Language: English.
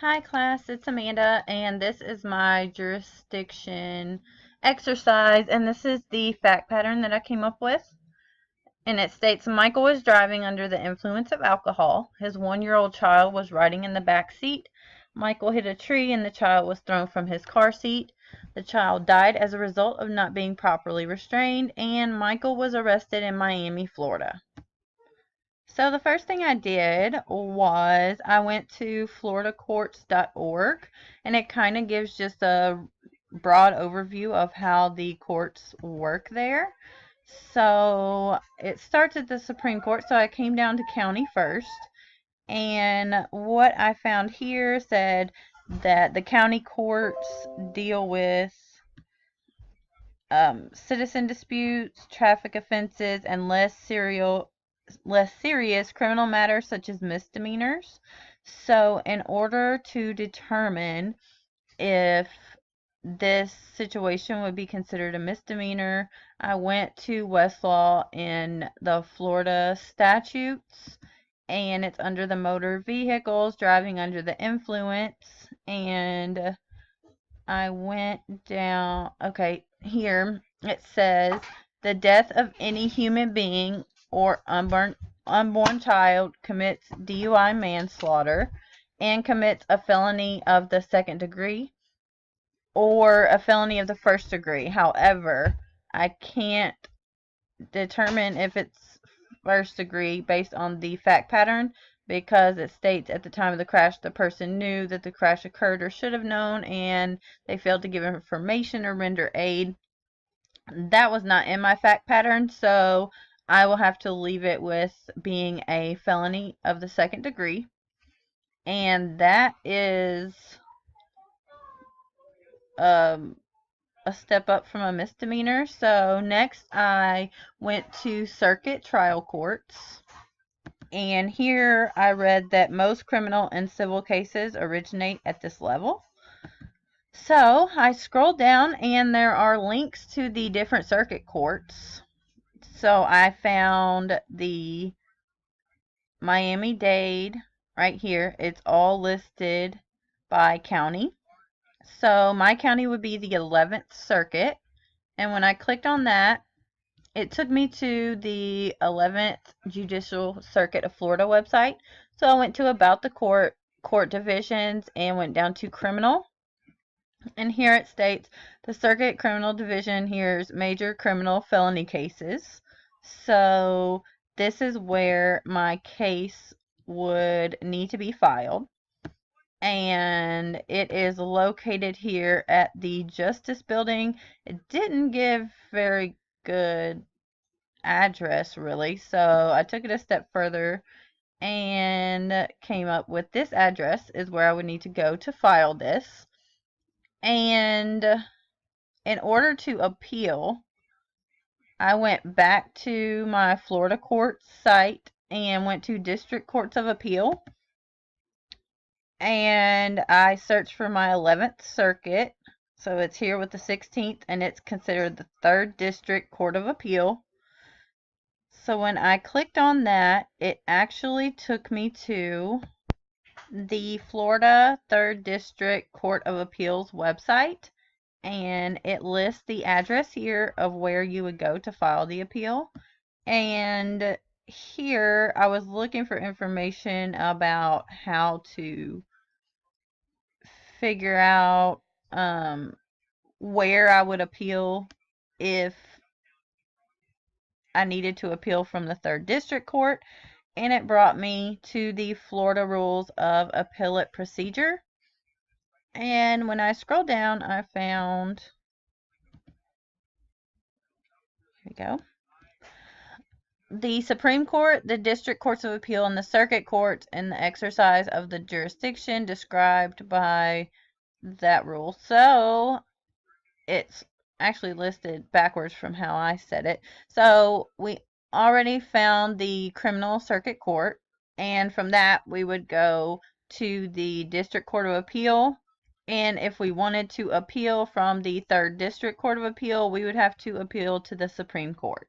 Hi class, it's Amanda, and this is my jurisdiction exercise, and this is the fact pattern that I came up with. And it states Michael was driving under the influence of alcohol. His 1-year-old child was riding in the back seat. Michael hit a tree and the child was thrown from his car seat. The child died as a result of not being properly restrained, and Michael was arrested in Miami, Florida. So the first thing I did was I went to floridacourts.org, and it kind of gives just a broad overview of how the courts work there. So it starts at the Supreme Court, so I came down to county first, and what I found here said that the county courts deal with citizen disputes, traffic offenses, and less serious criminal matters such as misdemeanors. So in order to determine if this situation would be considered a misdemeanor, I went to Westlaw in the Florida statutes, and it's under the motor vehicles, driving under the influence, and I went down, okay, here it says the death of any human being or unborn child commits DUI manslaughter and commits a felony of the second degree or a felony of the first degree. However, I can't determine if it's first degree based on the fact pattern because it states at the time of the crash the person knew that the crash occurred or should have known and they failed to give information or render aid. That was not in my fact pattern, so I will have to leave it with being a felony of the second degree, and that is um, a step up from a misdemeanor. So next I went to circuit trial courts, and here I read that most criminal and civil cases originate at this level. So I scrolled down and there are links to the different circuit courts. So I found the Miami-Dade right here. It's all listed by county. So my county would be the 11th Circuit. And when I clicked on that, it took me to the 11th Judicial Circuit of Florida website. So I went to About the Court, Court Divisions, and went down to Criminal. And here it states the Circuit Criminal Division hears major criminal felony cases. So this is where my case would need to be filed. And it is located here at the Justice Building. It didn't give very good address really, so I took it a step further and came up with this address is where I would need to go to file this. And in order to appeal, I went back to my Florida court site and went to District Courts of Appeal, and I searched for my 11th Circuit. So it's here with the 16th, and it's considered the 3rd District Court of Appeal. So when I clicked on that, it actually took me to the Florida 3rd District Court of Appeals website, and it lists the address here of where you would go to file the appeal. And here I was looking for information about how to figure out where I would appeal if I needed to appeal from the 3rd District Court, and it brought me to the Florida Rules of Appellate Procedure. And when I scrolled down, I found, here we go, the Supreme Court, the District Courts of Appeal, and the Circuit Courts, and the exercise of the jurisdiction described by that rule. So it's actually listed backwards from how I said it. So we already found the Criminal Circuit Court, and from that we would go to the District Court of Appeal. And if we wanted to appeal from the 3rd District Court of Appeal, we would have to appeal to the Supreme Court.